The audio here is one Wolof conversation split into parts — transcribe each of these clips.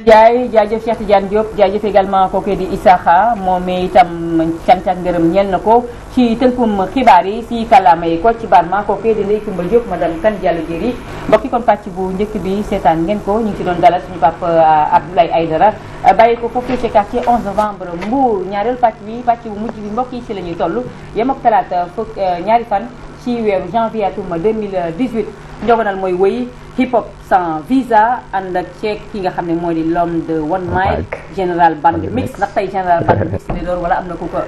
jaajëf Cheikh Tidiane Diop jaajëf également kooku di Isaaxa moom itam cant ak ngërëm ñeel na ko ci tënkum xibaar yi si kàllaama yi ko ci barma kooku di Ndeye Coumba Diop madame Kane Diallo Diéry mbokki kon pàcc bu njëkk bi seetaan ngeen ko ñu ngi ci doon dalal suñu papa Abdoulaye Aïdara bàyyi ko foofu ci quartier 11 novembre Mbour ñaareel pàcc bu mujj bi mbokk yi si la ñuy toll yem ak talaata fukk ñaari fan ci weeru janvier atum 2018 njogonal mooy wëy hip hop sans visa ànd ak ceek ki nga xam ne mooy di l'homme de one mic général band mix ndax tey général band mix ne doon wala am na ku ko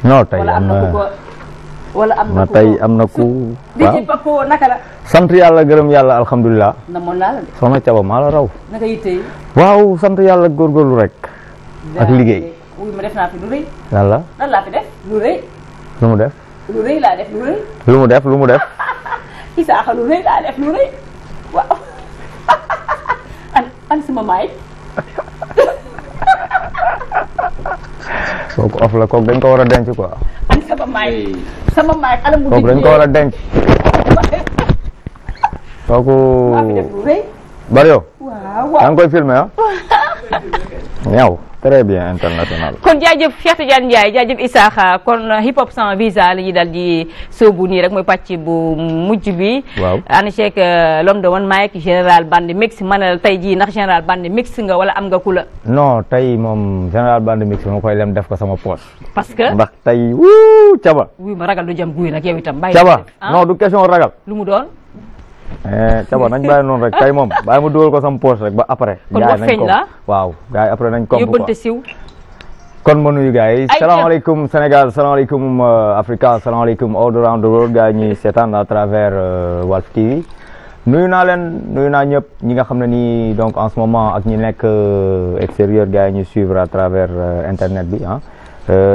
non tey wala am na ku ko wala am na ku tey am na ku di Paco naka la sant yàlla gërëm yàlla alhamdulilah na moon laa la de soxna Caba maa la raw naka yitte waaw sant yàlla góorgóorlu rek ak liggéey wuy ma def naa fi lu rëy lan laa fi def lu rëy lu mu def lu rëy laa def lu rëy lu mu def Isaaxa lu rëy laa def lu rëy waaw an sama maay kooku of la kooku dañ ko war a denc quoi an sama maay ala mu kooku dañ ko war a denc kooku maa fi def lu rëy Bario waaw yaa ngi koy filmé ah ñaaw très bien international kon jaajëf Cheikh Tidiane Ndiaye jaajëf Isaaxa kon hip hop sans visa la ñuy dal di sóobu nii rek mooy pàcc bu mujj bi waaw ànd ceeg l'homme de one mic général band mix ma ne la tey jii ndax général band mix nga wala am nga ku la non tey moom général band mix ma koy lem def ko sama poche parce que ndax tey wuu Caba wuy ma ragal du jam guy nag yow itam bàyyi Caba non du question ragal lu mu doon Caba nañ bàyyi noonu rek tey moom bàyyi mu dugal ko sama poche rek ba après kon ba feeñ la waaw gars yi après nañ ko yóbbante siw kon ma nuyu gars yi salaamaaleykum Sénégal salaamaaleykum Africa salaamaaleykum all around the world gars yi ñuy seetaan à travers Walf TV nuyu naa leen nuyu naa ñëpp ñi nga xam ne nii donc en ce moment ak ñi nekk extérieur gars yi ñuy suivre à travers internet bi ah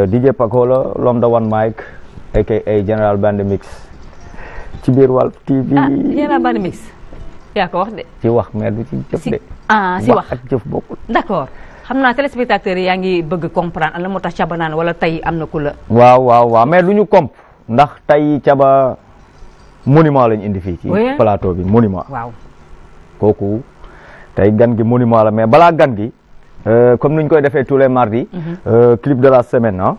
DJ Paco la l'homme de one mic aka General Band Mix ci biir Walf TV Général band mix yaa ko wax de ci wax mais du ci jëf de si wax ak jëf bokkul d'accord xam naa téléspectateurs yi yaa ngi bëgg comprendre an la moo tax Caba naan wala tey am na ku la waaw mais du ñu comp ndax tey Caba monument lañ indi fii ci plateau bi monument waaw kooku tey gan gi monument la mais balaa gan gi comme ni ñu koy defee tous les mardis clip de la semaine ah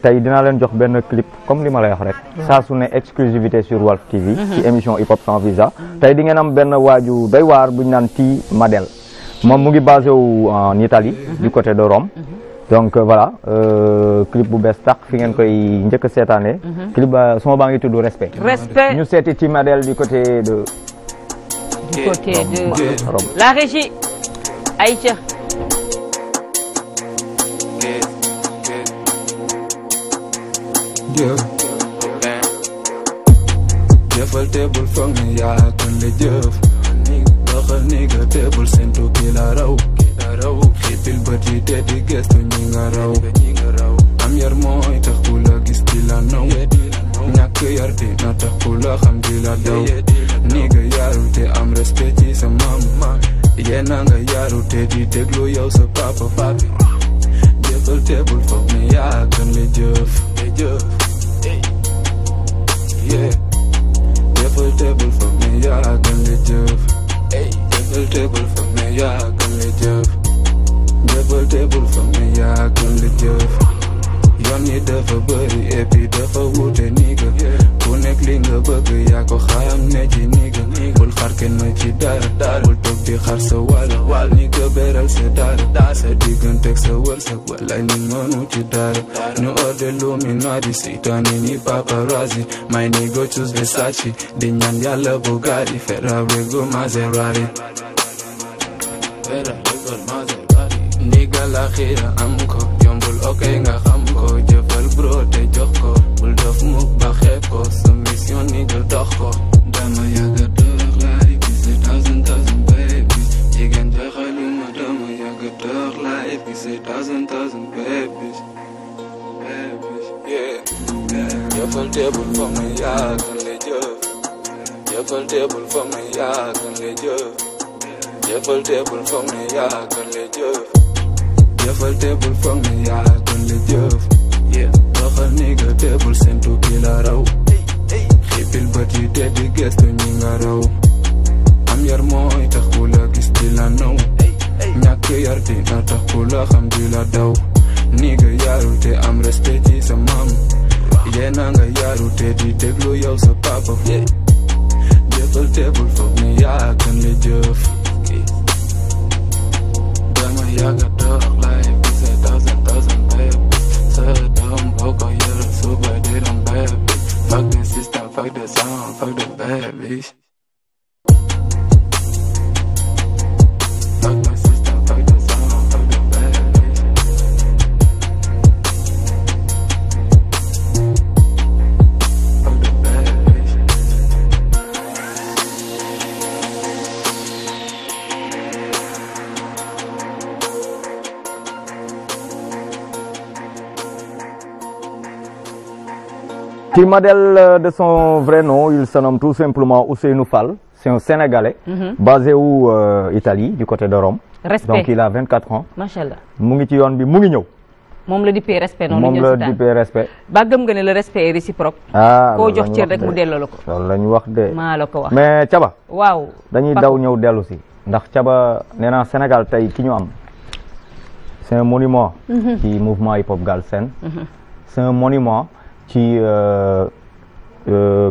tey dinaa leen jox benn clip comme li ma lay wax rek saa su ne exclusivité sur Walf TV ci émission hip hop sans visa tey di ngeen am benn waaju doy waar bu ñu naan T Madel moom mu ngi basé wu en Italie du côté de Rome donc voilà clip bu bees tax fi ngeen koy njëkk a seetaane clip suma baa ngi tudd respect ñu seeti T Madel du côté de Rome la régie Aïcha jëfal teebul foog ne yaa gën la jëf doxal ni nga teebul sentu ki la raw xiipil bët yi te di gestu ñi nga raw am yar mooy tax ku la gis di la naw ñàkk yar di na tax ku la xam di la daw ni nga yaru te am respect ci sa maam yéena nga yaru te di déglu yow sa papa jëfal teebul foog ne yaa gën la jëf jëfal teebul foog ne yaa gën la jëf jëfal teebul foog ne yaa gën la jëf jëfal teebul foog ne yaa gën la jëf yoon yi dafa bëri et puis dafa wuute ni nga ku nekk li nga bëgg yaa ko xam ne ci ni nga bul xaar kenn ci dara bul toog di xaar sa wàll ni nga beral sa dara sa digganteeg sa wërsëg walay ni mënu ci dara ñu orde Illuminati seytaane ni paparazzi may ni go choose Versace di ñaan yàlla Bugatti Ferrari go Maserati ni ga la xiira am ko yombul ok nga xam ko jëfal bro te jox ko bul dof mukk ba xeeb ko sa mission ni nga dox ko dama yàgga dox laay gise thousand babies jigéen joxaluma dama yàgga dox laay gise thousand babies yeah jëfal teebul foog ne yaa gën la jëf jëfal teebul foog ne yaa gën le jëf jëfal teebul foog ne yaa gën le jëf jëfal teebul foog ne yaa gën le jëf doxal ni nga teebul sentu ki la raw xiipil bët yi te di gestu ñi nga raw am yar mooy tax ku la gis di la naw ñàkk yar dina tax ku la xam di la daw ni nga yaaru te am respect ci sa maam yéena nga yaaru te di déglu yow sa papa jëfal teebul foog ne yaa gën le jëf dama yàgga dox lay bi sa thousand babe sa doom boo ko yore suba di doon babe fuck the system fuck the sound fuck the babies fuck the system fuck the sound fuck the babies fuck the babies Qui modèle de son vrai nom, il se nomme tout simplement Ousseynou Fall. C'est un Sénégalais, basé où Italie, du côté de Rome. Respect. Donc il a 24 ans. macha allah mu ngi ci yoon bi mu ngi ñëw. moom la dippee respect noonu. moom la dippee respect. ba gëm nga ne le respect est réciproque. koo jox cër rek mu delloo la ko. loolu la ñu wax de. maa la ko wax. mais Thiaba. waaw dañuy daw ñëw dellu si. ndax Thiaba nee naa Sénégal tey ki ñu am. c'est un monument. ci mouvement hip hop Galsen. c'est un monument ci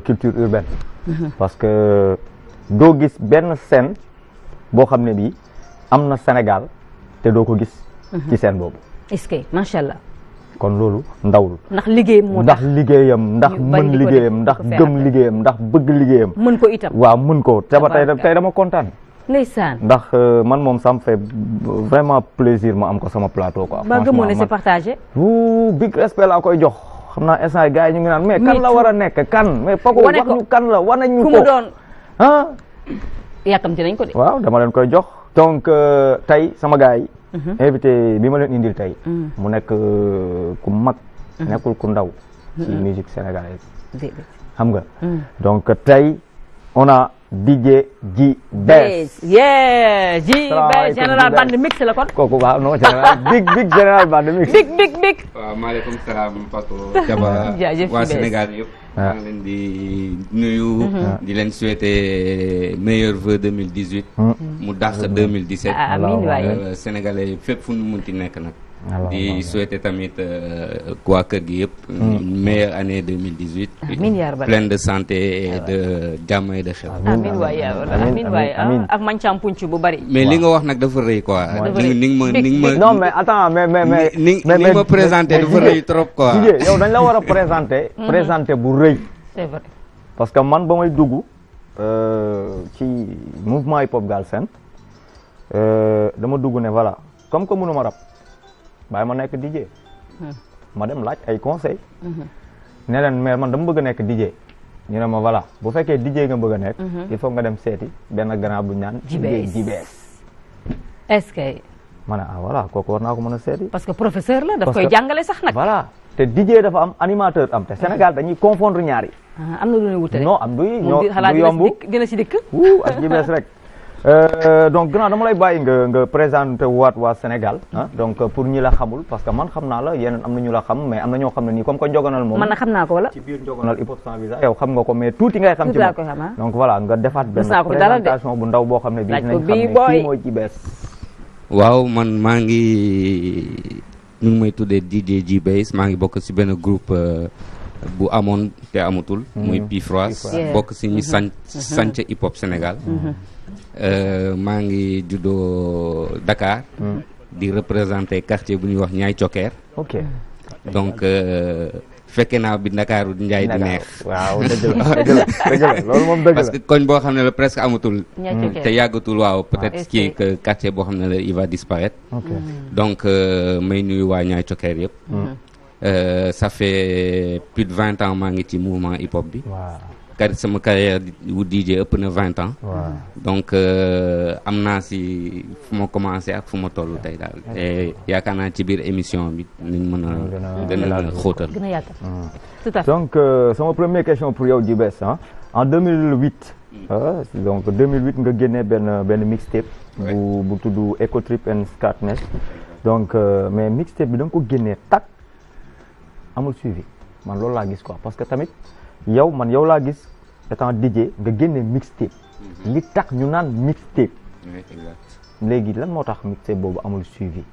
culture urbaine. parce que doo gis benn scène boo xam ne bii am na Sénégal te doo ko gis. ci scène boobu. est-ce que macha allah. kon loolu ndawul. ndax liggéeyam moo ndax tax liggéeyam ndax ñu bañ mën di ko liggéeyam def, ndax di ko gëm faire liggéeyam ndax bëgg liggéeyam. mën ko itam. waaw mën ko Thiaba Tabaraka. tey dama kontaan. ndeysaan. ndax man moom ça me fait vraiment plaisir ma am ko sama plateau quoi. ba gëmoo ne man c'est partagé. big respect laa koy jox xam naa instant yi gars yi ñu ngi naan mais kan la war a nekk kan mais Paco wane wax ko. ñu kan la wane ñu ku ko mu doon ah yàkkamti nañ ko de. waaw dama leen koy jox donc tey sama gars yi invité bi ma leen indil tey mu nekk ku mag nekkul ku ndaw ci musique sénégalaise déedéet. xam nga donc tey on a DJ J-Bess yeah ji Salaamaaleykum, général J-Bess. band mix la kon. kooku waaw non général big général band mix big. waaw maaleykum salaam Paco Thiaba jaajëf waa Bess. Sénégal yëpp maa ngi leen di nuyu di leen souhaiter meilleurs vœux 2018 mu dàq 2017 ah amiin waaye. Sénégalais fépp fu nu munti nekk nag Alors, di souhaiter tamit waa kër gi yëpp une meilleure année 2018 Amiin yaa rabbal pleine de santé et de jàmm et de xew amiin waaye amiin waaye amiin. ak mancam punc bu bari. mais li nga wax nag dafa rëy quoi ni nga ma non mais attends mais ni ma présenté dafa rëy trop quoi DJ yow dañ la war a présenter bu rëy c'est vrai. parce que man ba may dugg ci mouvement hip hop Galsen dama dugg ne voilà comme que mënuma rap bàyyi ma nekk DJ ma dem laaj ay conseil ne leen mais man dama bëgg a nekk DJ ñu ne ma voilà bu fekkee DJ nga bëgg a nekk il faut nga dem seeti benn grand bu ñu naan J-Bess est-ce que ma ne ah voilà kooku war naa ko mën a seeti parce que professeur la daf Parce koy que- jàngale sax nag. voilà te DJ dafa am animateur am te Sénégal dañuy confondre ñaari ah am na lu ñuy wutale. non am du moom di xalaat du yomb dina si dikk. ak J-Bess rek donc grand dama lay bàyyi nga présenté waat waa Sénégal donc pour ñi la xamul parce que man xam naa la yeneen am na ñu la xam mais am na ñoo xam ne nii comme que Njogonal moom man na xam naa ko wala. ci biir Njogonal hip hop sans visa yow xam nga ko mais tuuti ngay xam ci Tuuti laa moom koy xam, ah. donc voilà nga defaat benn naa ko fi dara de. présentation bu ndaw boo xam ne bii Laaj ko dinañ xam bii ne boy. kii mooy J-Bess waaw man maa ngi ñu ngi may tuddee DJ J-Bess maa ngi bokk ci benn groupe bu amoon te amatul muy Pifroise Yeah. bokk ci ñi sanc hip hop Sénégal maa ngi juddoo Dakar di représenter quartier bu ñuy wax Ñaay Cokkeer ok donc fekke naa bi Ndakaaru Njaay di neex waaw dëgg la loolu moom dëgg parce la que koñ boo xam ne la presque amatul Ñaay Cokkeer. te yàggatul waaw peut-être Est-ce kii que quartier boo xam ne la il va disparaître ok donc may nuyu waa Ñaay Cokkeer yëpp ça fait plus de 20 ans maa ngi ci mouvement hip hop bi waaw sama carrière wu DJ ëpp na 20 ans waaw donc am naa si fu ma commencé ak fu ma toll tey daal te yaakaar naa ci biir émission bi nañ mën a gën a xóotal gën a yaatal. tout à fait. donc sama première question pour yow J-Bess en 2008 donc 2008 nga génnee benn mixtape. bu tudd Eco Trip and Scatness. donc mais mixtape bi da nga ko génnee tak amul suivi man loolu laa gis quoi parce que tamit yow laa gis étant DJ nga génnee mixtape. li tax ñu naan mixtape. léegi lan moo tax mixtape boobu amul suivi.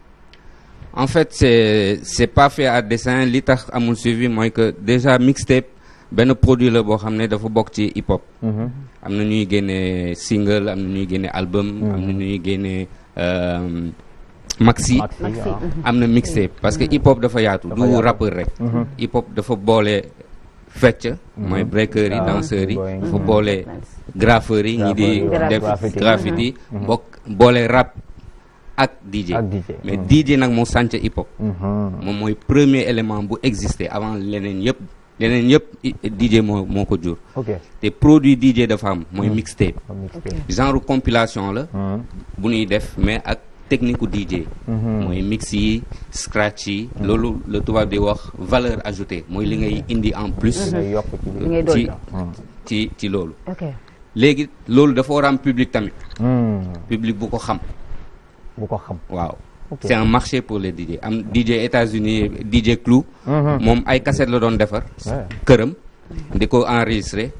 en fait c'est pas fait à dessein li tax amul suivi mooy que déjà mixtape benn produit la boo xam ne dafa bokk ci hip hop. am na ñuy génne single am na ñuy génne album. am na ñuy génne maxi. am na mixtape parce que hip hop dafa yaatu du rappeur rek. hip hop dafa boole fecc. mooy breakers yi danseurs yi. dafa boole graffeurs yi ñi di def graffiti boole rap ak DJ. mais DJ nag moo sànc hip hop. moom mooy premier élément bu existé avant leneen yëpp DJ moo ko jur. te produit DJ dafa am mooy mixtape. genre compilation la. bu ñuy def mais ak technique u DJ. mooy mix yi scratch yi. loolu la tubaab di wax valeur ajoutée mooy li ngay indi en plus. ci loolu. léegi loolu dafa war a am public tamit. public bu ko xam. waaw. c'est un marché pour les DJ am DJ États-Unis DJ Clou. moom ay cassette la doon defar. këram di ko enregistré.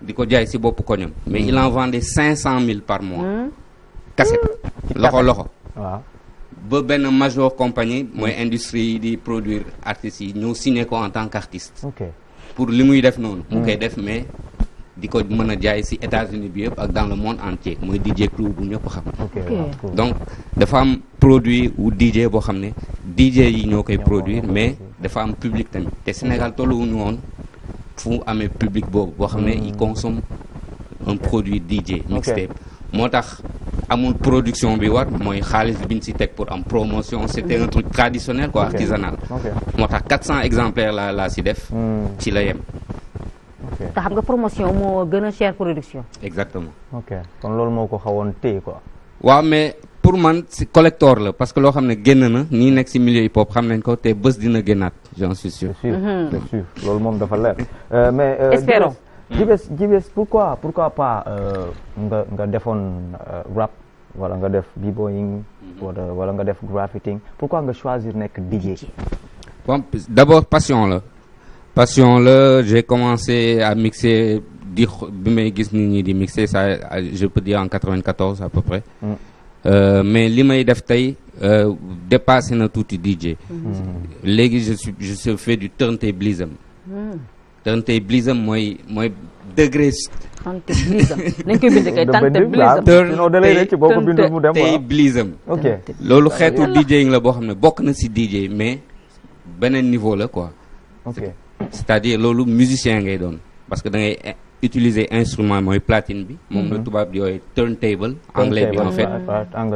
di ko jaay si bopp koñam. mais il en vendait 500 000 par mois. cassette loxo. waaw ba benn major compagnie mooy industrie di produire artistes yi ñëw signé ko en tant qu'artiste. pour li muy def noonu. mu koy def mais di ko mën a jaay si États-Unis bi yëpp ak dans le monde entier mooy DJ Clou bu ñëpp xam. donc dafa am produit wu DJ boo xam ne DJ yi ñoo koy produire mais dafa am public tamit te Sénégal tolluwuñu woon fu amee public boobu boo xam ne il consomme un produit DJ mixtape. moo tax amul production bi war mooy xaalis biñ si teg pour am promotion c'était un truc traditionnel quoi artisanal. moo tax 400 exemplaires la si def. ci la yem. te xam nga promotion moo gën a cher production. exactement. kon loolu moo ko xawoon téye quoi. waaw mais pour man si collector la parce que loo xam ne génn na ñi nekk si milieu hip hop xam nañ ko te bés dina génnaat j'en suis sûr. c'est sûr loolu moom dafa leer. mais espérons. Jibes pourquoi pas nga defoon rap wala nga def b-boying wala nga def graffiting pourquoi nga choisir nekk DJ. bon d'abord passion la j'ai commencé à mixer bi may gis nit ñi di mixer ça je peux dire en 94 à peu près. mais li may def tey dépassé na tuuti DJ. léegi je fais du turntablism. turntablism mooy degré. turntablism nañ koy bind kay turntablism. loolu xeetu DJing la boo xam ne bokk na ci DJ mais beneen niveau la quoi. c'est-à-dire loolu musicien ngay doon parce que da ngay utiliser instrument mooy platine bi. moom la tubaab di yooyu turntable. anglais bi en fait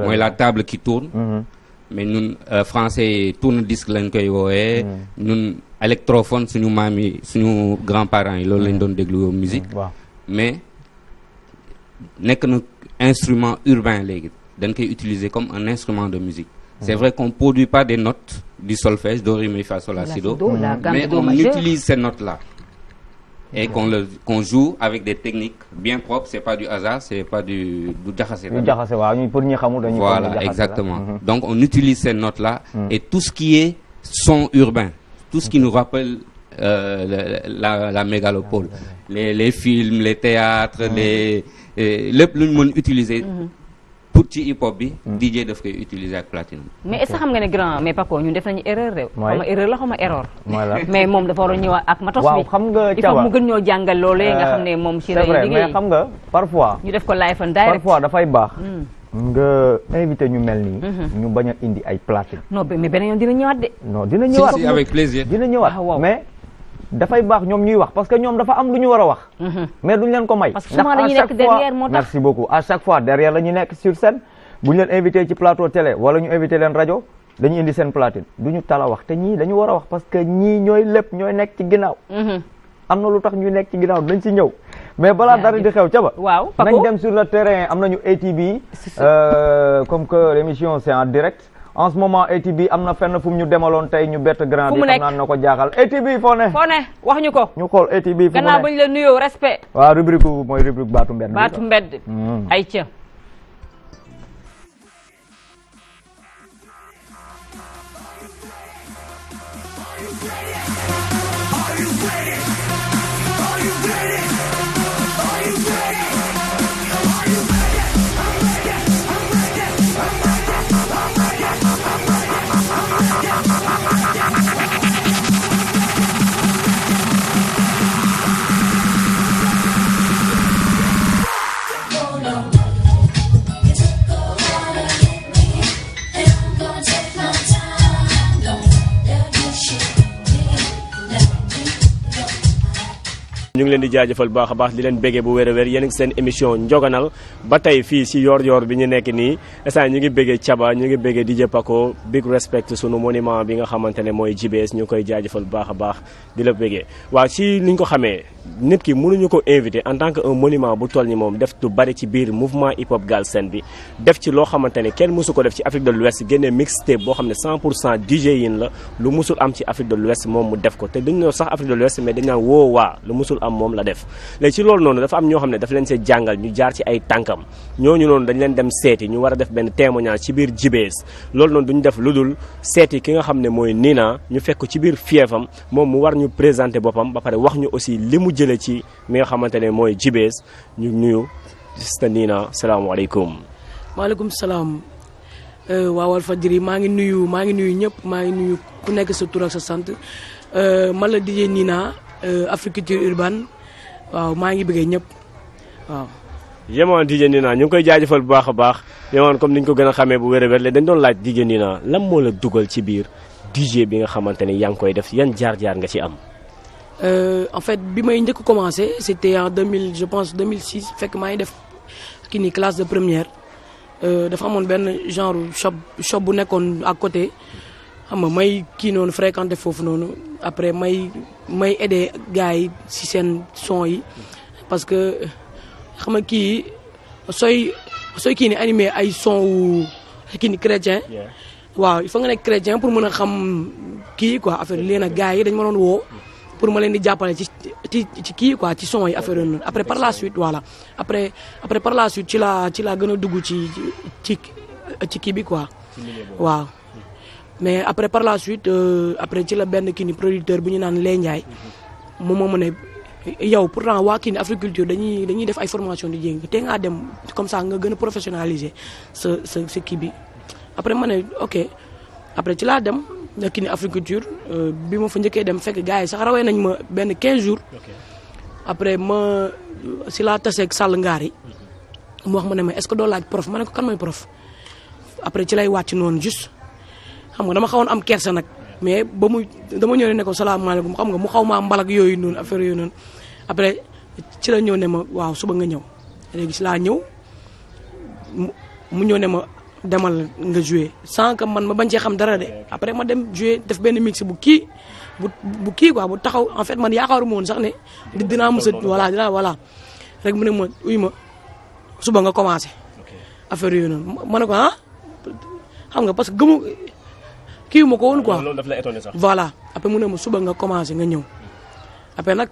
mooy la table qui tourne. mais ñun français tourne-disque lañ koy woowee. ñun électrophone suñu maam yi suñu grands-parents yi loolu lañ doon déglu musique. mais nekk na instrument urbain léegi dañ koy utiliser comme un instrument de musique. c'est vrai qu'on produit pas des notes du solfège do ré mi fa sol la si do mais on utilise ces notes là et qu'on joue avec des techniques bien propres c'est pas du hasard c'est pas du jaxase. waaw pour ñi xamul dañuy. voilà exactement. donc on utilise ces notes là. et tout ce qui est son urbain tout ce qui nous rappelle la mégalopole les films les théâtres lépp lu ñu mën utiliser. pour ci hip hop bi. DJ daf koy utiliser ak platinum. mais est-ce que xam nga ne grand mais Paco ñun def nañu erreur réew. xaw ma erreur la xaw ma erreur. mais moom dafa war a ñëwaat ak matos bi. waaw xam nga il faut mu gën ñoo jàngal loolee nga xam ne moom ci lay liggéey. mais xam nga parfois. ñu def ko live and direct. parfois dafay baax. nga invité ñu mel nii. ñu bañ a indi ay platine. non mais beneen yoon dina ñëwaat de. non dina ñëwaat si avec plaisir. dina ñëwaat mais. dafay baax ñoom ñuy wax parce que ñoom dafa am lu ñu war a wax. mais duñ leen ko may. parce que souvent dañuy nekk derrière moo tax. merci beaucoup à chaque fois derrière la ñu nekk sur scène bu ñu leen invité ci plateau télé wala ñu invité leen rajo dañuy indi seen platine du ñu tala wax te ñii dañu war a wax parce que ñii ñooy lépp ñooy nekk ci ginnaaw. am na lu tax ñuy nekk ci ginnaaw dañ ci ñëw. mais balaa dara di xew ca ba. waaw nañ dem sur le terrain am nañu ATV. comme que l'émission c'est en direct. en ce moment ATB am na fenn fu mu ñu demaloon tey ñu bett grand bi xam naa na ko jaaxal ATB foo ne wax ñu ko ñu xool ATB fu mu ne gannaaw bañ la nuyoo respect waaw rubrique mooy rubrique baatu mbedd ay ca ñu ngi leen di jaajëfal baax a baax di leen béggee bu wér a wér yéen a ngi seen émission njoganal ba tey fii si yor bi ñu nekk nii instant ñu ngi béggee Thiaba ñu ngi béggee DJ Paco big respect sunu monument bi nga xamante ne mooy JBS ñu koy jaajëfal baax a baax di la béggee waaw si ni ñu ko xamee nit ki mënuñu ko invité en tant que un monument bu toll ni moom def lu bari ci biir mouvement hip hop Galsen bi def ci loo xamante ne kenn mësu ko def ci Afrique de l'Ouest génnee mixtape boo xam ne 100% DJ yin la lu mësul am ci Afrique de l'Ouest moom mu def ko te dañu sax Afrique de l'Ouest mais dañ naan woo waa lu mësul am moom la def léegi ci loolu noonu dafa am ñoo xam ne dafa leen see jàngal ñu jaar ci ay tànkam ñooñu noonu dañ leen dem seeti ñu war a def benn témoignage ci biir JBS loolu noonu duñu def lu dul seeti ki nga xam ne mooy Nina ñu fekk ci biir fiefam moom mu war ñu présenter boppam ba pare wax ñu aussi li mu jëlee ci mi nga xamante ne mooy JBS ñu nuyu sista Nina salaamaaleykum. maaleykum salaam waa Walfadjri maa ngi nuyu ñëpp maa ngi nuyu ku nekk sa tur ak sa sant man la DJ Nina Africulture urbaine waaw maa ngi bëggee ñëpp waaw. yemoon DJ Nina ñu ngi koy jaajëfal bu baax a baax yemoon comme ni ñu ko gën a xamee bu wér a wér dañ doon laaj DJ Nina lan moo la dugal ci biir DJ bi nga xamante ne yaa ngi koy def yan jaar-jaar nga ci am. En fait bi may njëkk commencé c'était en 2006 fekk maa ngi def kii nii classe de première dafa amoon benn genre shop bu nekkoon à côté xam nga may kii noonu fréquenté foofu noonu après may aider gars yi ci seen son yi parce que xam nga kii sooy kii ni animé ay son wu kii ni chrétien waaw il faut nga nekk chrétien pour mën a xam kii quoi affaire yi léegi nag gars yi dañ ma doon woo pour ma leen di jàppale ci kii quoi ci son yi affaire yooyu noonu après par la suite voilà après par la suite ci laa gën a dugg ci kii bi quoi waaw mais après par la suite après ci la benn kii ni producteur bu ñu naan Lay Ndiaye moom moo ma ne yow pourtant waa kii ni Africulture dañuy def ay formation di jéng te ngaa dem comme ça nga gën a professionnaliser sa kii bi après ma ne ok après ci laa dem na kii ni Africulture bi ma fa njëkkee dem fekk gars yi sax rawee nañ ma benn 15 jours après ma si laa taseeg Sall Ngaar yi mu wax ma ne ma est-ce que doo laaj prof ma ne ko kan mooy prof après ci lay wàcc noonu juste xam nga dama xawoon am kersa nag mais dama ñëw ne ko salaamaaleykum xam nga mu xaw maa mbalak yooyu noonu affaire yooyu noonu après ci la ñëw ne ma waaw suba nga ñëw léegi si laa ñëw mu ñëw ne ma demal nga jouer sans que man ma bañ cee xam dara de après ma dem jouer def benn mix bu kii quoi bu taxaw en fait man yaakaaruma woon sax ne dinaa mos a voilà rek mu ne ma uy ma suba nga commencé affaire yooyu noonu ma ne ko xam nga parce que kii ma ko woon quoi loolu daf la étonné sax voilà après mu ne ma suba nga commencé nga ñëw après nag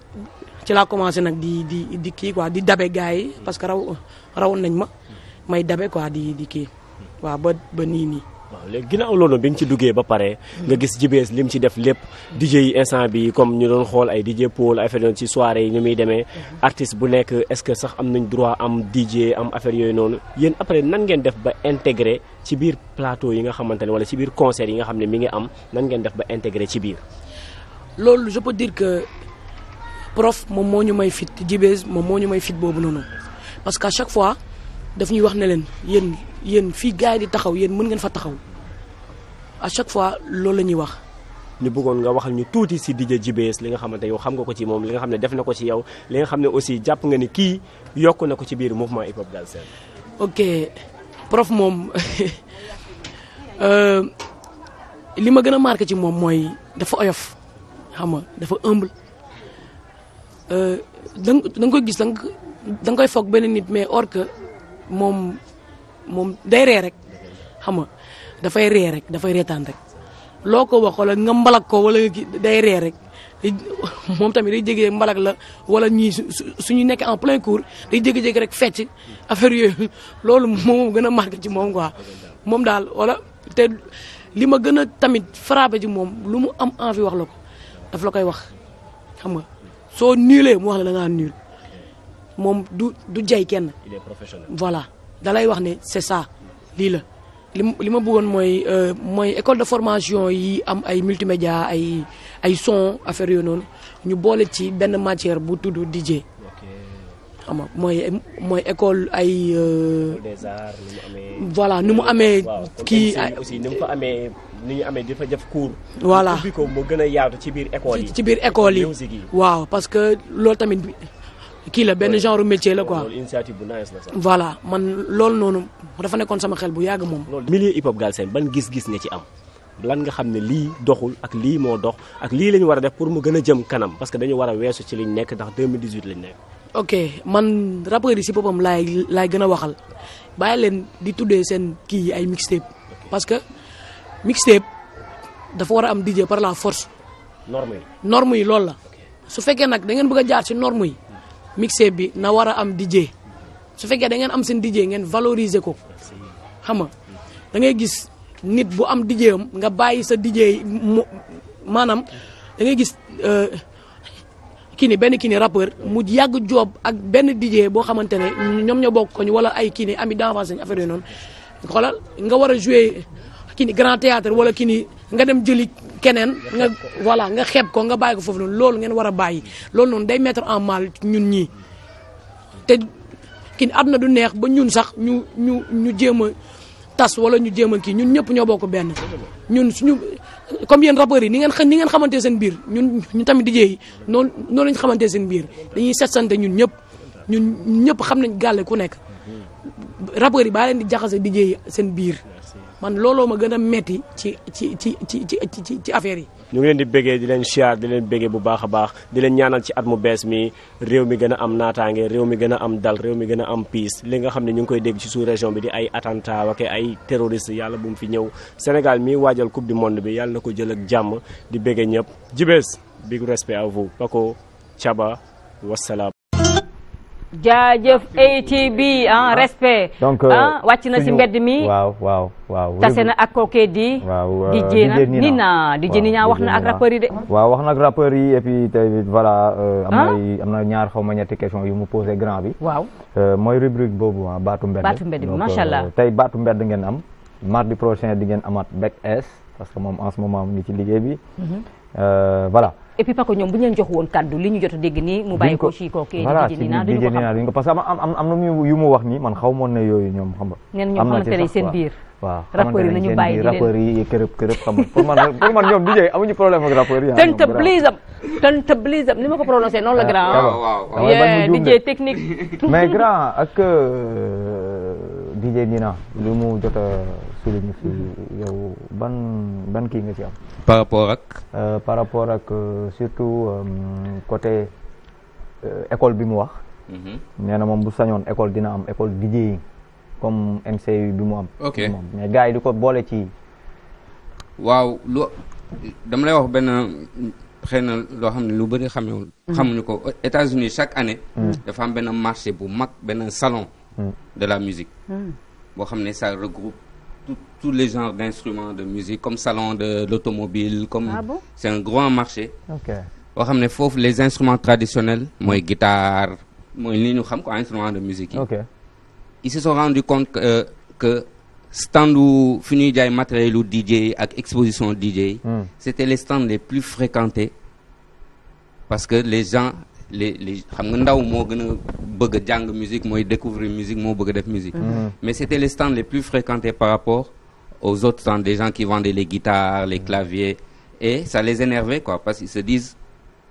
ci laa commencé nag di kii quoi di dabe gars yi parce que rawoon nañ ma may dabe quoi di kii waaw ba nii. waaw léegi ginnaaw loolu bi nga ci duggee ba pare nga gis JBS lim ci def lépp DJ yi instant bi comme ñu doon xool ay DJ Paul ay affaire yoon ci soirée yi ñu muy demee artiste bu nekk est-ce que sax am nañ droit am DJ am affaire yooyu noonu yéen après nan ngeen def ba intégré ci biir plateau yi nga xamante ne wala ci biir concert yi nga xam ne mi ngi am nan ngeen def ba intégré ci biir. loolu je peux dire que prof moom moo ñu may fit JBS moom moo ñu may fit boobu noonu parce que à chaque fois daf ñuy wax ne leen yéen fii gars yi di taxaw yéen mën ngeen fa taxaw à chaque fois loolu la ñuy wax. ñu bëggoon nga waxal ñu tuuti si DJ JBS li nga xamante yow xam nga ko ci moom li nga xam ne def na ko ci yow li nga xam ne aussi jàpp nga ni kii yokk na ko ci biir mouvement hip hop Galsen. ok prof moom li ma gën a marqué ci moom mooy dafa oyof xam nga dafa humble da nga koy gis da nga koy foog benn nit mais or que moom day ree rek xam nga dafay ree rek dafay reetaan rek loo ko wax wala nga mbalak ko wala day ree rek moom tamit day jéggee mbalak la wala ñii suñu nekk en plein cours day jéggee rek fecc affaire yooyu loolu moom gën a marqué ci moom quoi moom daal wala te li ma gën a tamit frappé ci moom lu mu am envie wax la ko daf la koy wax xam nga soo nuulee mu wax la da ngaa nuul moom du jay kenn. il est professionnel. voilà da lay wax ne c'est ça lii la li ma bëggoon mooy école de formation yi am ay multimédia ay son affaire yooyu noonu ñu boole ci benn matière bu tudd DJ. xam nga mooy école ay. des arts ni mu amee. voilà ni mu amee. kii aussi ni mu fa amee ni ñu amee dafa def cours. voilà ubbi ko mu gën a yaatu ci biir école yi. ci biir école yi waaw parce que loolu tamit kii la benn genre métier la quoi. loolu initiative bu nice la sax. voilà man loolu noonu dafa nekkoon sama xel bu yàgg moom. loolu milieu hip hop Galsen ban gis-gis nga ci am lan nga xam ne lii doxul ak lii moo dox ak lii la ñu war a def pour mu gën a jëm kanam parce que dañu war a weesu ci liñ nekk ndax 2018 lañ nekk. ok man rappeurs yi si boppam laay gën a waxal bàyyi leen di tuddee seen kii ay mixtape parce que mixtape dafa war a am DJ par la force. norme yi loolu la su fekkee nag da ngeen bëgg a jaar ci norme yi mixtape bi na war a am DJ su fekkee da ngeen am seen DJ ngeen valoriser ko xam nga da ngay gis nit bu am DJ am nga bàyyi sa DJ maanaam da ngay gis. benn rappeur mu yàgg job ak benn DJ boo xamante ne ñoom ñoo bokk ko ñu wala ay ami d'enfance lañ affaire yooyu noonu xoolal nga war a jouer grand théâtre wala nga dem jëli keneen nga voilà nga xeeb ko nga bàyyi ko foofu noonu loolu ngeen war a bàyyi loolu noonu day mettre en mal ñun ñii te àdduna du neex ba ñun sax ñu jéem a tas wala ñu jéem a ñun ñëpp ñoo bokk benn ñun suñu comme yéen rappeurs yi ni ngeen xamante seen biir ñun tamit DJ yi noonu lañ xamante seen biir dañuy setsante ñun ñëpp xam nañ gàlle ku nekk rappeurs yi baa leen di jaxase DJ yi seen biir man looloo ma gën a metti ci affaire yi. ñu ngi leen di béggee di leen siyaar di leen béggee bu baax a baax di leen ñaanal ci at mu bees mi réew mi gën a am naataange réew mi gën a am dal réew mi gën a am peace li nga xam ne ñu ngi koy dégg ci sous région bi di ay attentat wake ay terroriste yàlla bu mu fi ñëw Sénégal mi waajal coupe du monde bi yàlla na ko jël ak jàmm di béggee ñëpp Djibes big respect à vous Paco Thiaba wasalaam. jaajëf ATB respect. donc wàcc na si mbedd mi. waaw. tase na ak kooku di. waaw DJ Nina wax na ak rappeurs yi de. waaw wax na ak rappeurs yi et puis tey voilà. am na ñaar xaw ma ñetti question yu mu posé grand bi. waaw mooy rubrique boobu baatu mbedd. baatu mbedd bi macha allah tey baatu mbedd ngeen am. mardi prochain di ngeen amaat Bec S parce que moom en ce moment mu ngi ci liggéey bi. voilà. et puis Paco ñoom bu ñu leen jox woon kaddu li ñu jot a dégg nii mu bàyyi ko ci kooku DJ Nina duñu ko xam parce que am na yu mu wax ni man xaw moon ne yooyu ñoom xam nga. neen ñoom xamante ne seen biir. waaw rappeurs yi nañu bàyyi di leen rappeurs yi kërëb xam nga pour man ñoom DJ amuñu problème ak rappeurs yi. tëntëblisam ni ma ko prononcé noonu la grand. waaw DJ technique. mais grand ak DJ Nina li mu jot a souligné fi yow ban kii nga ci am. par rapport ak surtout côté école bi mu wax. nee na moom bu sañoon école dina am école DJ yi comme MCU bi mu am. ok mais gars yi di ko boole ci. waaw dama lay wax benn xëy na loo xam ne lu bëri xamuñu ko États-Unis chaque année. dafa am benn marché bu mag benn salon. de la musique. boo xam ne ça regroupe tous les genres d'instruments de musique comme salon de l'automobile comme c'est un grand marché. boo xam ne foofu les instruments traditionnels mooy guitare mooy li ñu xam ko instruments de musique yi. ils se sont rendus compte que standu fi ñuy jaay matériel u DJ ak exposition DJ yi. c'était les stands les plus fréquentés parce que les gens les xam nga ndaw moo gën a bëgg a jàng musique mooy découvrir musique moo bëgg a def musique. mais c'était les stands les plus fréquentés par rapport aux autres stands, des gens qui vendaient les guitares, les claviers, et ça les énervait quoi parce qu'ils se disent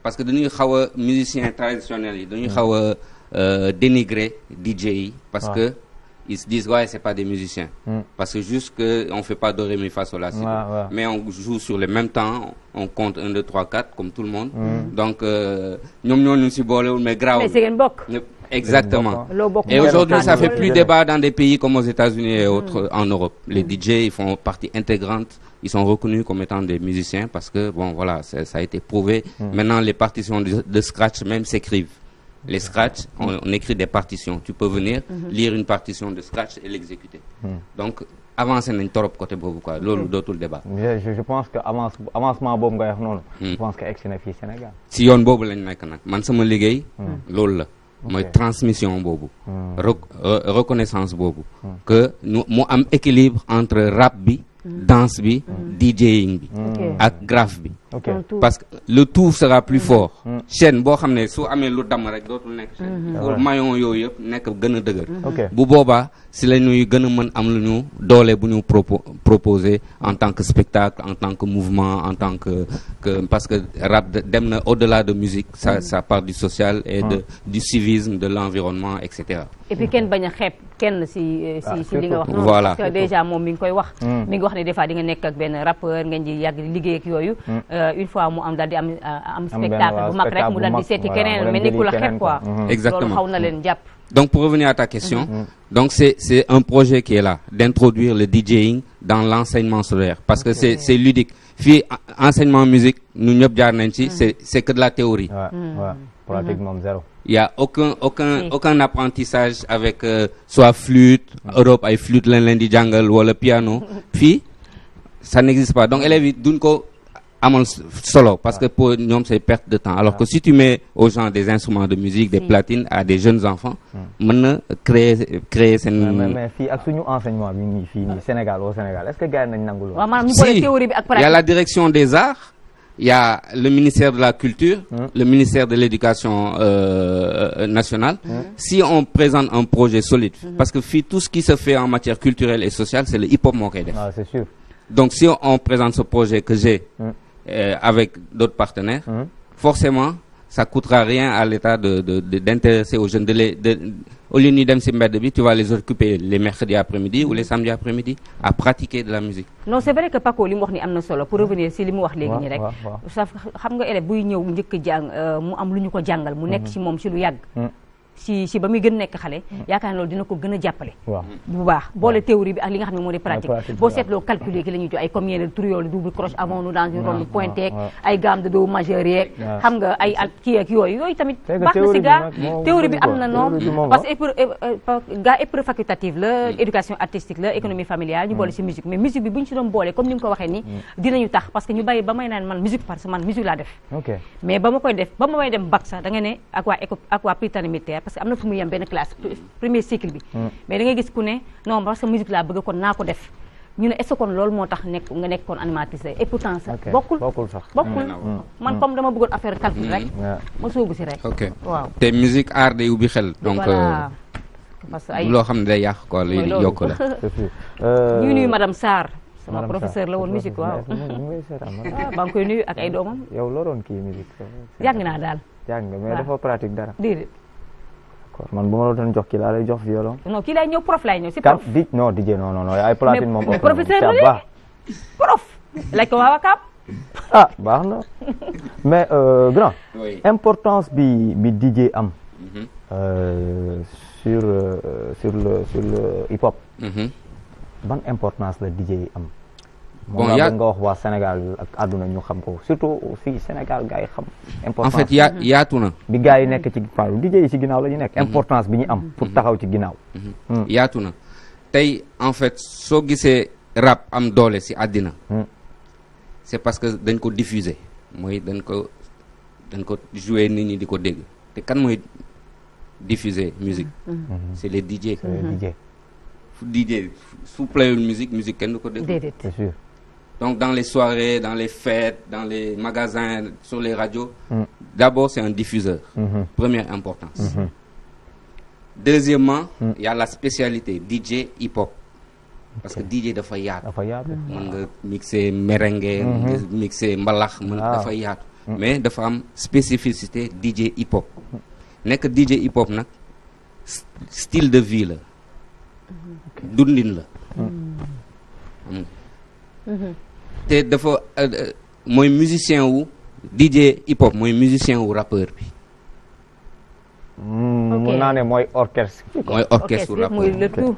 parce que dañuy xaw a musiciens traditionnels yi dañuy xaw a dénigrer DJ yi parce que ils se disent ouais c'est pas des musiciens parce que juste que on fait pas do ré mi fa sol la si mais on joue sur le même temps on compte 1 2 3 4 comme tout le monde donc ñoom ñoo ñu si boolewul mais grave mais c'est ngeen bokk Exactement. loo bokk Et mooy aujourd'hui, ça waxtaan fait plus débat dans des pays comme aux États-Unis et autres en Europe. Les DJ, ils font partie intégrante. Ils sont reconnus comme étant des musiciens parce que, bon, voilà, ça a été prouvé. Maintenant, les partitions de scratch même s'écrivent. Les scratch, on écrit des partitions. Tu peux venir lire une partition de scratch et l'exécuter. Donc, avancer nañ torop côté boobu quoi loolu dootul débat. je pense que avancement boobu nga wax noonu. je pense que egsi na fii Sénégal. si yoon boobu lañ nekk nag man sama liggéey. loolu la. mooy transmission boobu. reconnaissance boobu. que mu am équilibre entre rap bi. danse bi. DJing bi. ak graphe bi. parce que le tout sera plus fort. chaîne boo xam ne su amee lu damm rek dootul nekk chaîne. pour maillon yooyu yëpp nekk gën a dëgër. bu boobaa si la ñuy gën a mën am lu ñu doole bu ñu proposer en tant que spectacle en tant que mouvement en tant que parce que rap dem na au-delà de musique ça part du social et du civisme de l'environnement et cetera. et puis kenn bañ a xeeb kenn si li nga wax. voilà parce que déjà moom mi ngi koy wax. mi ngi wax ne des fois di nga nekk ak benn rappeur ngeen di yàgg liggéey ak yooyu. une fois mu am daal di am spectacle bu mag rek mu daal di seeti keneen mel ni ku la xeeb quoi. exactement loolu xaw na leen jàpp. Donc pour revenir à ta question, donc c'est un projet qui est là, d'introduire le DJing dans l'enseignement scolaire parce que c'est ludique. Fii enseignement musique ñu ñëpp jaar nañ ci c'est que de la théorie. Pratiquement zéro. Il y a aucun apprentissage avec soit flûte, Europe ay flûte lañ leen di jàngal wala piano. Fii ça n'existe pas. Donc élèves yi duñ ko amal solo parce que pour ñoom c'est perte de temps alors que si tu mets aux gens des instruments de musique des platines à des jeunes enfants mën na créer seen mais fii ak suñu enseignement bi nii fii nii Sénégal au Sénégal est-ce que gars yi nañ nangul waaw maanaam ñu boole théorie bi ak pratique. Il y a la direction des arts il y a le ministère de la culture le ministère de l'éducation nationale si on présente un projet solide parce que fii tout ce qui se fait en matière culturelle et sociale c'est le hip-hop moo koy def c'est sûr. Donc si on présente ce projet que j'ai avec d'autres partenaires, forcément, ça coûtera rien à l'État d'intéresser aux jeunes. Au lieu de dem mbedd bi, tu vas les occuper les mercredis après-midi ou les samedis après-midi à pratiquer de la musique. Non, c'est vrai que Paco li mu wax ni am na solo pour revenir si li mu wax léegi nii rek. xam nga élève buy ñëw njëkk jàng mu am lu ñu ko jàngal mu nekk ci moom si lu yàgg. si ba muy gën nekk xale yaakaar naa loolu dina ko gën a jàppale bu baax boole théorie bi ak li nga xam ne moo di pratique boo seetloo calculer ki la ñuy jox ay combien de trioles double croche avant nous dans une ronde pointée ay gamme de do majeur yeeg xam nga ay kii ak yooyu tamit baax na si gaa théorie bi am na noonu parce que gaa épreuve facultative la éducation artistique la économie familiale ñu boole si musique mais musique bi bu ñu si doon boole comme ni nga ko waxee ni dinañu tax parce que ñu bàyyi ba may naan man musique parce que man musique laa def mais ba ma koy def ba ma may dem bac sax da nga ne ak waa Prytanée militaire parce que am na fu mu yem benn classe premier cycle bi mais da ngay gis ku ne non parce que musique laa bëgg kon naa ko def ñu ne est-ce que kon loolu moo tax nga nekk kon animatrice et pourtant sax bokkul man comme dama bëggoon affaire calcul rek ma soobu si rek waaw te musique art day ubbi xel donc parce que ay loo xam ne day yàq quoi lu yokk la ñu nuyu madame Sarr sama professeur la woon musique waaw ba nga koy nuyu ak ay doomam yow loo doon kii musique jàng naa daal jàng mais dafa pratique dara déedéet man bu ma la doon jox kii laa lay jox violon. non kii lay ñëw prof lay ñëw si prof. non DJ non ay platine moom. mais professeur la prof. laaj ko waa Wakaam. baax na mais grand. importance bi DJ am. sur le hip hop. ban importance la DJ am. bon nga wax waa Sénégal ak àdduna ñu xam ko surtout fii Sénégal gars yi xam. importance en fait yaatu na. bi gars yi nekk ci DJ yi ci ginnaaw la ñu nekk. importance bi ñu am pour taxaw ci ginnaaw. yaatu na tey en fait soo gisee rap am doole si àddina. c'est parce que dañ ko diffuser mooy dañ ko jouer nit ñi di ko dégg te kan mooy diffuser musique. c'est les DJ. DJ su playul musique kenn du ko dégg. C'est sûr. Donc dans les soirées, dans les fêtes, dans les magasins, sur les radios, d'abord c'est un diffuseur. Première importance. Deuxièmement, il y a la spécialité DJ hip-hop. Parce que DJ dafa yaatu. Mën nga mixer merengue, mën nga mixer mbalax, dafa yaatu. Mais dafa am spécificité DJ hip-hop. Nekk DJ hip-hop nag style de vie la. Dundin la. te dafa mooy musicien wu DJ hip hop mooy musicien wu rappeur bi. mun naa ne mooy orchestre. mooy orchestre rappeur mooy le tout.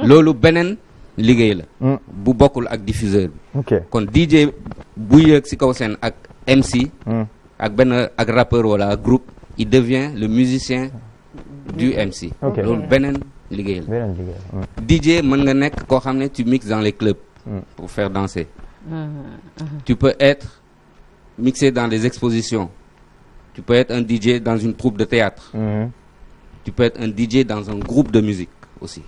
loolu beneen liggéey la. bu bokkul ak diffuseur bi. ok kon DJ bu yëg ci kaw scène ak MC. ak benn ak rappeur wala ak groupe il devient le musicien du MC. loolu beneen liggéey la. DJ mën nga nekk koo xam ne tu mixes dans les clubs. pour faire danser. Tu peux être mixé dans des expositions. Tu peux être un DJ dans une troupe de théâtre. Tu peux être un DJ dans un groupe de musique aussi.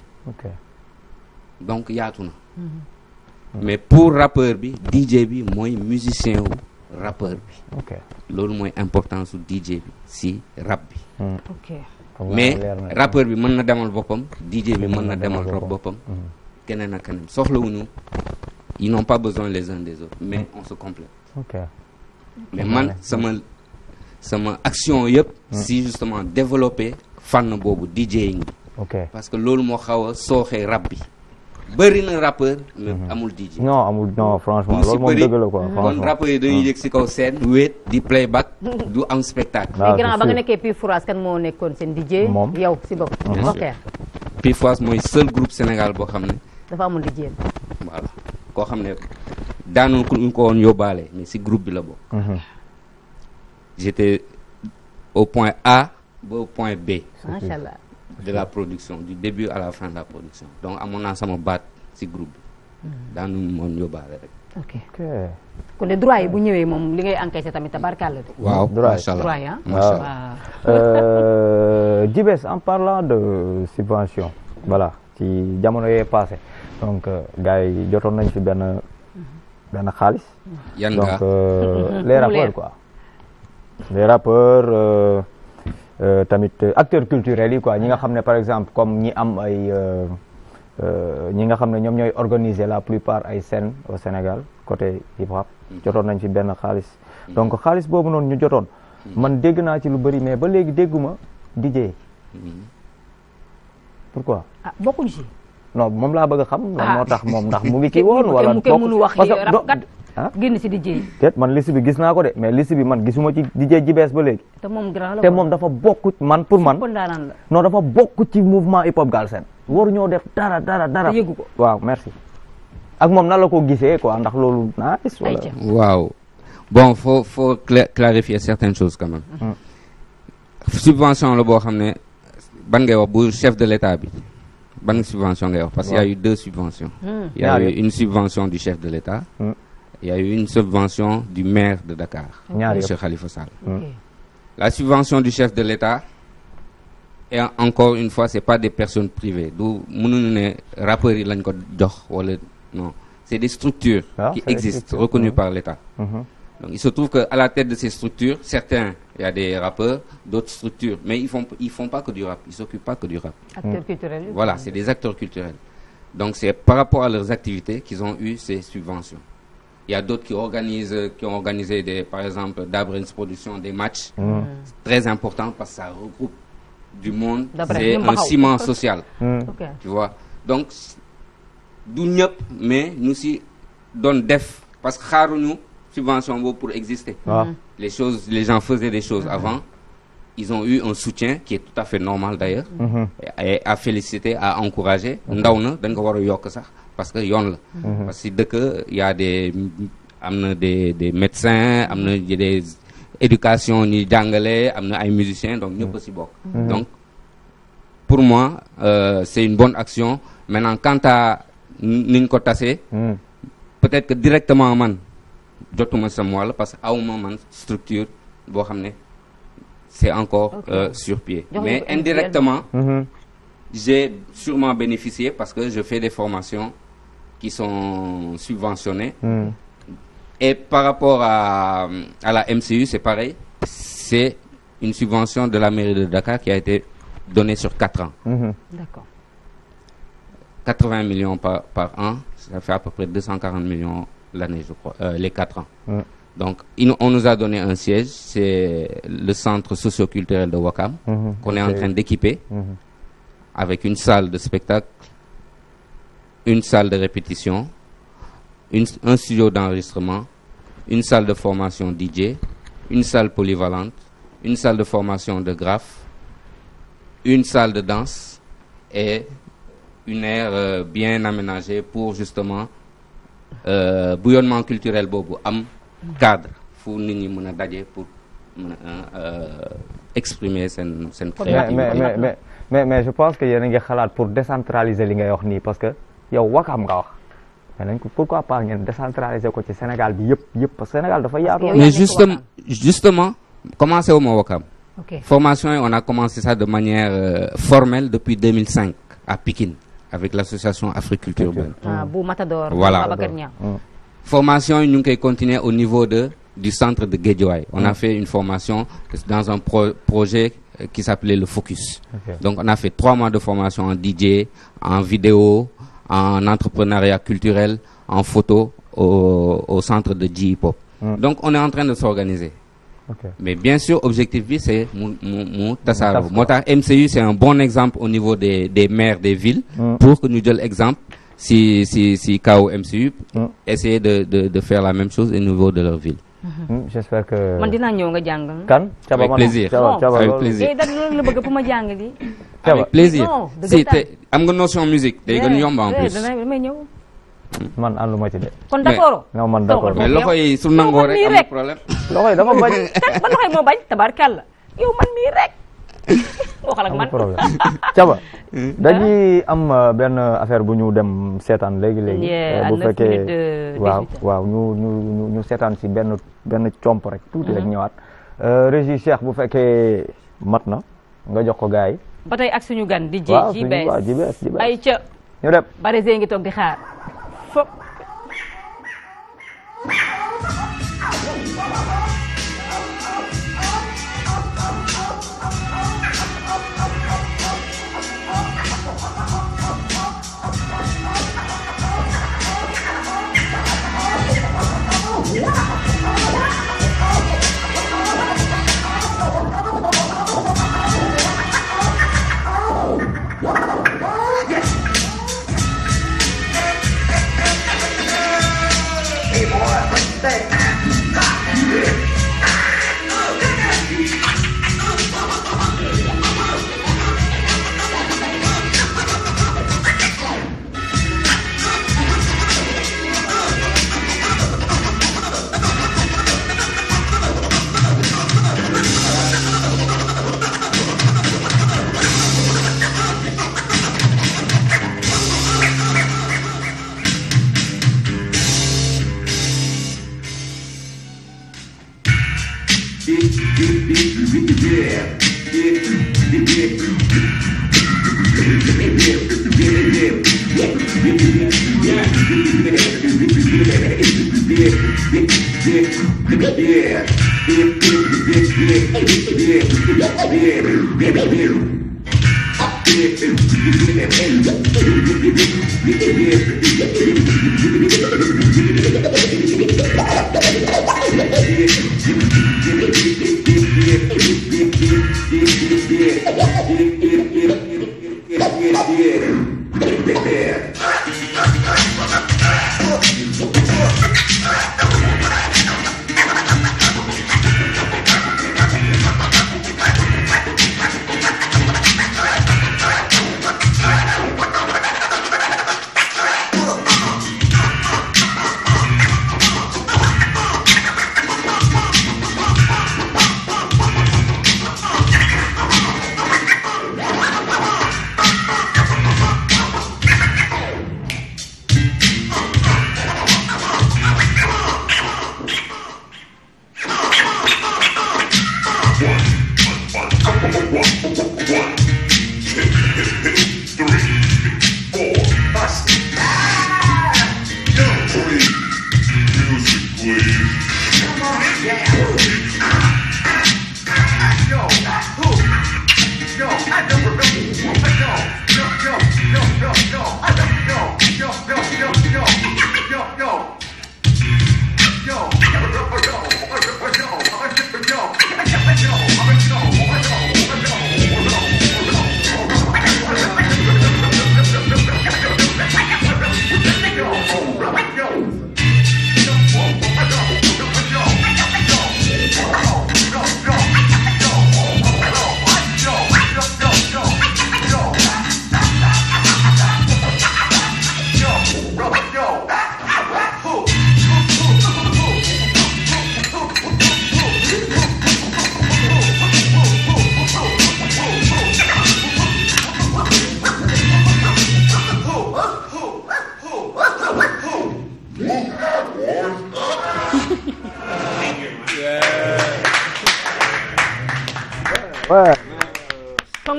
Donc yaatu na. mais pour rappeur bi DJ bi mooy musicien wu rappeur bi. loolu mooy importance su DJ bi si rap bi. mais rappeur bi mën na demal boppam DJ bi mën na demal boppam. keneen ak keneen soxlawuñu. Ils n'ont pas besoin les uns des autres, mais on se complète. Mais man, sama action yëpp, si justement développer fànn boobu DJing bi. Parce que loolu moo xaw a sooxee rap bi. bëri na rappeur mais amul DJ. non franchement loolu moom dëgg la quoi. kon rappeur yi dañuy yëg si kaw scène wéet di playback du am spectacle. mais grand ba nga nekkee Pifouras kan moo nekkoon seen DJ. moom yow si bopp. ok Pifouras mooy seul groupe Sénégal boo xam ne. dafa amul DJ. voilà. koo xam ne daanu ko woon yóbbaale mais si groupe bi la bokk. J'étais au point A ba au point B. Macha Allah. de la production du début à la fin de la production donc amoon naa sama baat si groupe bi. daanu moon yóbbaale rek. ok kon de droit yi bu ñëwee moom li ngay encaissé tamit tabarkàlla de. waaw macha allah droit yi macha allah. Djibes en parlant de subvention voilà ci jamono yee passé. donc gars yi jotoon nañ fi benn xaalis. yan donc les rappeurs quoi. les rappeurs tamit acteurs culturels yi quoi ñi nga xam ne par exemple comme ñi am ay ñi nga xam ne ñoom ñooy organiser la plupart ay scènes au Sénégal côté hip hop. jotoon nañ fi benn xaalis. donc xaalis boobu noonu ñu jotoon. man dégg naa ci lu bëri mais ba léegi dégguma DJ. pourquoi. bokkuñ si. non moom laa bëgg a xam. moo tax moom ndax mu ngi ci woon. wala mu kenn mënu wax rapkat ah génn si DJ. te man liste bi gis naa ko de mais liste bi man gisuma ci DJ Djibes ba léegi. te moom grand la te moom dafa bokk man pour man. non dafa bokk ci mouvement hip hop Galsen. waru ñoo def dara. te yëgu ko waaw merci. ak moom nan la ko gisee quoi ndax loolu nice wala. waaw bon faut clarifier certaines choses quand même. subvention la boo xam ne ban ngay wax bu chef de l'État bi. ban subvention ngay wax parce qu'il y a eu 2 subventions. Il y a eu une subvention du chef de l'État. Il y a eu une subvention du maire de Dakar. Monsieur Khalifa Sall. La subvention du chef de l'État et encore une fois c'est pas des personnes privées du mënuñu ne rappeurs yi lañ ko jox wala non c'est des structures qui existent reconnues par l'État. Donc il se trouve que à la tête de ces structures certains il y a des rappeurs d'autres structures mais ils font pas que du rap ils s'occupent pas que du rap. Acteurs culturels. Voilà c'est des acteurs culturels donc c'est par rapport à leurs activités qu'ils ont eu ces subventions. Il y a d'autres qui ont organisé par exemple Dabrens Production des matchs. Très important parce que ça regroupe du monde. C'est un ciment social. Tu vois donc du ñëpp mais ñu si doon def parce que xaaruñu subvention boobu pour exister. Les gens faisaient des choses avant. Ils ont eu un soutien qui est tout à fait normal d'ailleurs. Et à féliciter, à encourager. ndaw na dañ ko war a yokk sax parce que yoon la. parce que dëkk y a am na des médecins am na des éducation ñuy jàngale am na ay musiciens donc ñëpp a si bokk. donc pour moi c'est une bonne action maintenant quant à niñ ko tasee. peut-être que directement man jotuma sama wàll parce que awma man structure boo xam ne c'est encore sur pied. Mais indirectement j'ai sûrement bénéficié parce que je fais des formations qui sont subventionnées. Et par rapport à la MCU, c'est pareil. C'est une subvention de la mairie de Dakar qui a été donnée sur 4 ans. D'accord. 80 millions par an, ça fait à peu près 240 millions l'année, je crois, les 4 ans. Donc, on nous a donné un siège, c'est le centre socio-culturel de Ouakam, qu'on est en train d'équiper, avec une salle de spectacle, une salle de répétition, un studio d'enregistrement, une salle de formation DJ, une salle polyvalente, une salle de formation de graphe, une salle de danse et une aire bien aménagée pour justement bouillonnement culturel boobu am cadre fu nit ñi mën a daje pour mën a exprimer seen créativité. mais je pense que yéen a ngi xalaat pour décentraliser li ngay wax nii parce que yow Wakam nga wax mais nañ ko pourquoi pas ngeen décentraliser ko ci Sénégal bi yëpp parce que Sénégal dafa yaatu. mais justement commencé wu ma Wakam. Formation on a commencé ça de manière formelle depuis 2005 à Pikine avec l'association Africulture urbaine. bu Matador. Voilà. Formation ñu ngi koy continuer au niveau du centre de Guédiawaye. On a fait une formation dans un projet qui s'appelait le Focus. Donc on a fait 3 mois de formation en DJ, en vidéo, en entrepreneuriat culturel, en photo au centre de J-Hip-Hop. Donc on est en train de s'organiser. Mais bien sûr, objectif bi c'est mu tasaaroo. Moo tax MCU c'est un bon exemple au niveau des maires des villes pour que ñu jël exemple si kaw MCU essayer de faire la même chose au niveau de leur ville. J'espère que man dinaa ñëw nga jàngal. kan avec plaisir avec plaisir. da loolu la bëgg pour ma jàng di. Avec plaisir. Si te am nga notion musique day gën yomb en plus. damay ñëw. man ànduma ci de. kon d'accord. non man d'accord. mais loxo yi su nangoo rek am problème. loxo yi dafa bañ. man loxo yi moo bañ tabarkàlla yow man mii rek. waxal ak man problème Thiaba dañuy am benn affaire bu ñu dem seetaan léegi. bu fekkee waaw ñu seetaan si benn comp rek tuuti rek ñëwaat. Régie Cheikh bu fekkee mat na nga jox ko gars yi. ba tey ak suñu gan di JBS ay ca ñu dem Barézé ngi toog di xaar fop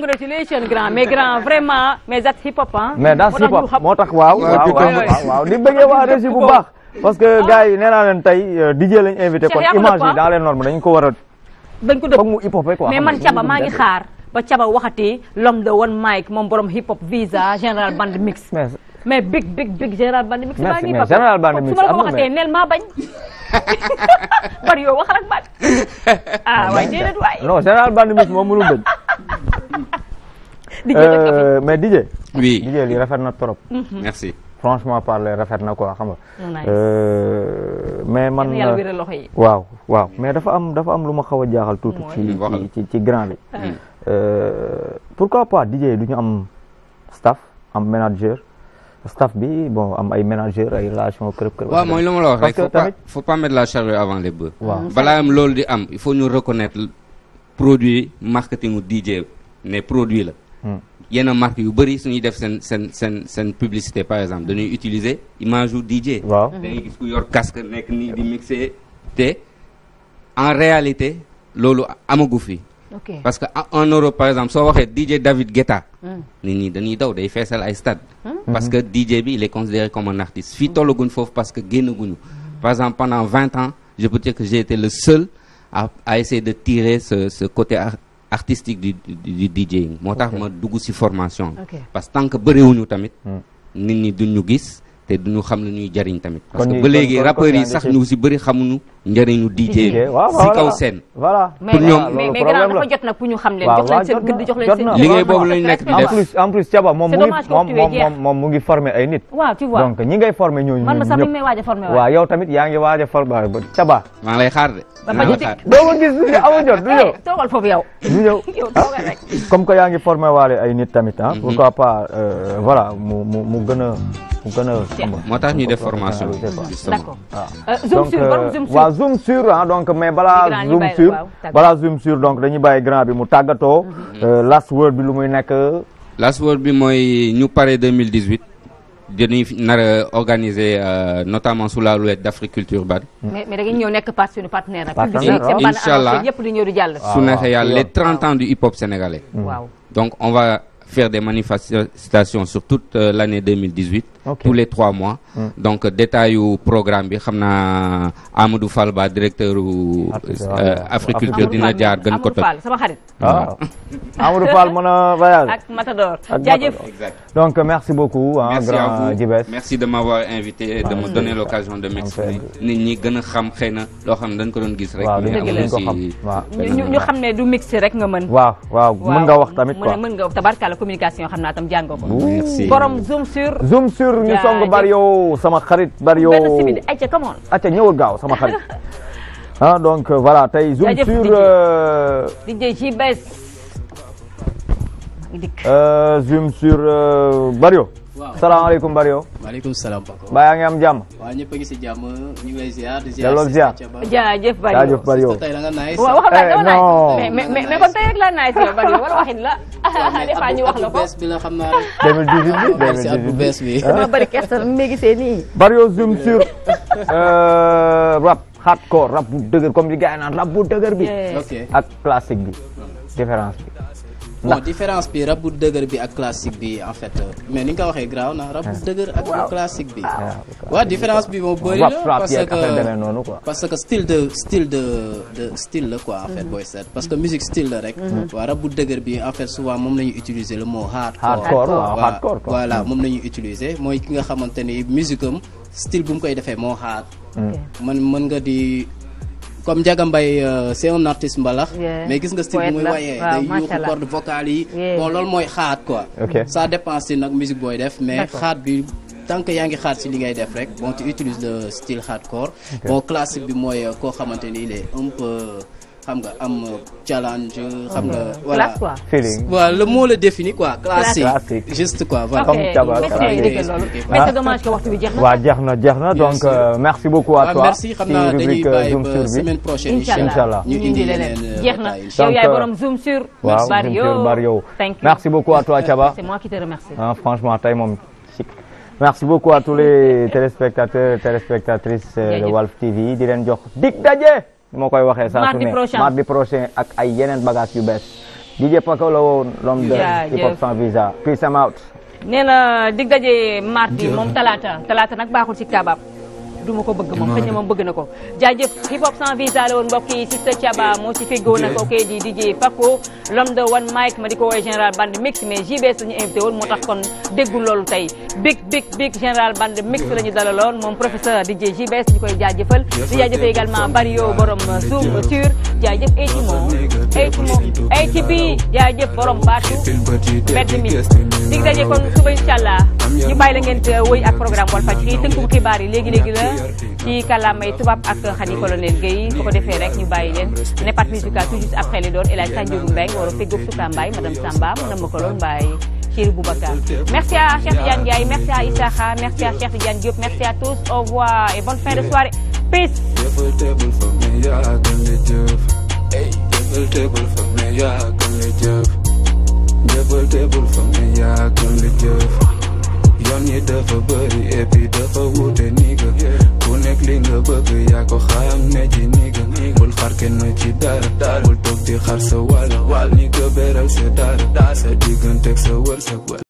congratulations grand mais grand vraiment mais that's hip hop ah. mais that's hip hop moo tax waaw di bëggee waa régie bu baax. parce que gars yi nee naa leen tey DJ lañ invité kon image yi dans les normes dañ ko war a. dañ ko dëpp foog mu hip hop quoi. mais man Thiaba maa ngi xaar ba Thiaba waxati l'homme de one mic moom borom hip hop visa général band mix. mais big général band mix. merci mais général band mix su ma la ko waxatee neel maa bañ. bari yow wax rek bañ. waaye déedéet waay. non général band mix moom mënul dëgg. mais DJ. oui DJ li rafet na trop. merci. franchement parler rafet na quoi xam nga. mais man yàlla wéral loxo yi. waaw mais dafa am lu ma xaw a jaaxal tuuti. ci grand bi. pourquoi pas DJ du ñu am staff am manager. staff bi bon am ay manager ay relation kër. waaw mooy lu ma la wax rek faut pas mettre la charrue avant les bœufs. waaw balaa am loolu di am il faut ñu reconnaître produit marketing u DJ ne produit la. yenn marque yu bëri suñuy def seen publicité par exemple dañuy utiliser image u DJ. waaw dañuy gis ku yor casque nekk nii di mixer te en réalité loolu amagu fi. parce que en Europe par exemple soo waxee DJ David Guetta. nit ñi dañuy daw day feesal ay stade. parce que DJ bi il est considéré comme un artiste fii tollaguñ foofu parce que génnaguñu. par exemple pendant 20 ans je peux dire que j'ai été le seul à essayer de tirer ce côté artistique du DJing moo tax ma dugg ci formation parce que tant que bëriwuñu tamit nit ñi duñu gis te duñu xam lu ñuy jariñ tamit parce que ba léegi rappeurs yi sax ñu ci bëri xamuñu njëriñu DJ ci kaw scène voilà pour ñoom mais grand dafa jot nag pour ñu xam leen jox leen seen gëdd jox leen seen liggéey boobu lañu nekk di def en plus Thiaba moom mu ngi former ay nit waaw tu vois donc ñi ngay former ñooñu man ma sax mi may waaj a former waaw yow tamit yaa ngi waaj a former Thiaba maa ngi lay xaar de doo ko gis amu jot du ñëw toogal foofu yow du ñëw comme que yaa ngi former waale ay nit tamit pourquoi pas voilà mu gën a moo tax ñuy def formation d'accord zoom sur waaw zoom sur donc mais balaa zoom sur donc dañuy bàyyi grand bi mu tàggatoo last word bi lu muy nekk last word bi mooy ñu pare 2018 dañuy nar a organiser notamment sous la houlette d'Africulture Urbaine. mais da ngeen ñëw nekk suñu partenaire inchallah yëpp di ñëw di jàll. su neexee yàlla les 30 ans du hip hop sénégalais. waaw donc on va faire des manifestations sur toute l'année 2018. tous les 3 mois. donc détail yu programme bi xam naa Amadou Fall Ba directeur Africulture dina jaar gën ko Amadou Fall sama xarit. waaw Amadou Fall mën a voyage. ak Matador jaajëf. donc merci beaucoup. merci grand à vous Djibes. merci de m'avoir invité de me donner l'occasion de m'exprimer nit ñi gën a xam xëy na loo xam ne dañ ko doon gis rek. waaw dëgg la ñu xam ne du mix rek nga mën. waaw mën nga wax tamit quoi mën nga tabarkalla communication xam naa tam jàng ko. merci borom zoom sur. ñu song Baryo sama xarit Baryo benn simili ayca come on. ayca ñëwal gaaw sama xarit donc voilà tey zoom sur DJ Jibes zoom sur Baryo. waaw salaamaaleykum Baryo. maaleykum salaam Paco. mbaa yaa ngi am jàmm. waaw ñëpp a ngi si jàmm ñu ngi lay ziar. di delloo ziar jaajëf Baryo. tey da nga nice. waaw wax dëgg dama nice mais kon tey rek la nice yow Baryo wala waxin la. des fois ñu wax la ko bees bi la xam naa rek. 2018 bi si at bu bees bi. dama bëri kersa mi ngi gisee nii. Baryo zoom sur rap hardcore rap bu dëgër comme li gars yi naan rap bu dëgër bi. ok ak classique bi différence bi. bon différence bi rap bu dëgër bi ak classique bi en fait mais ni nga ko waxee graaw na rap bu dëgër ak classique bi. waaw différence bi moom bëri la parce que style la quoi en fait booy seet parce que musique style la rek. waaw rap bu dëgër bi en fait souvent moom la ñuy utiliser le mot hardcore. hardcore voilà moom la ñuy utiliser mooy ki nga xamante ni musique am style bu mu koy defee moo hard. mën nga di. comme Ndiaga Mbaye c'est un artiste mbalax mais gis nga style bu muy wayee day yuuxu corde vocale yi bon loolu mooy xaat quoi ça dépend si nag musique booy def mais xaat bi tant que yaa ngi xaat si li ngay def rek bon tu utilises le style hardcore bon classique bi mooy koo xamante ni il est un peu xam nga am challenge xam nga voilà feeling voilà le mot le définit quoi classique juste quoi voilà mais c'est dommage que waxtu bi jeex na waaw jeex na donc merci beaucoup à toi merci xam naa dañuy bàyyi ba semaine prochaine inchallah ñu indi leneen jeex na yow yaay borom zoom sur Baryo merci beaucoup à toi Thiaba c'est moi qui te remercie franchement tey moom chic merci beaucoup à tous les téléspectateurs et téléspectatrices de Walf TV di leen jox dig daje moo koy waxee saa su ne mardi prochain ak ay yeneen bagage yu bees DJ Paco la woon l'homme de hip hop sans visa. Peace I'm out. nee na dig daje mardi moom talaata nag baaxul ci kabab du ma ko bëgg moom xëy na moom bëgg na ko jaajëf hip hop sans visa la woon mbokk yi Sister Thiaba moo ci feggoon nag ok di DJ Paco l'homme de one mic ma di ko woowee général band mix mais JBS la ñu invité woon moo tax kon déggul loolu tey big général band mix la ñu dalaloon moom professeur DJ JBS ñu koy jaajëfal di jaajëfee également Bario borom Zoom Tour jaajëf ATB jaajëf borom baatu mbedd mi dig daje kon suba inchallah ñu bàyyi la ngeen wëy ak programme Walfadjri tënkum xibaar yi léegi la ci kàllaamay tubaab ak Khady Colonel Gueye bu ko defee rek ñu bàyyi leen Nepad musical tout juste après les doon El Hadj Sandiogou Mbengue war a feggoog Souka Mbaye madame Samba madame Makoloon Mbaye Chéri Boubacar merci à Cheikh Tidiane Ndiaye merci à Issakha merci à Cheikh Tidiane Diop merci à tous au revoir et bonne fin de soirée peace yoon yi dafa bëri et puis dafa wuute niga ku nekk li nga bëgg yaa ko xam ne ci niga bul xar kenn ci dara bul toog di xar sa wàll ni nga beral sa dara sa digganteeg sa wërsëg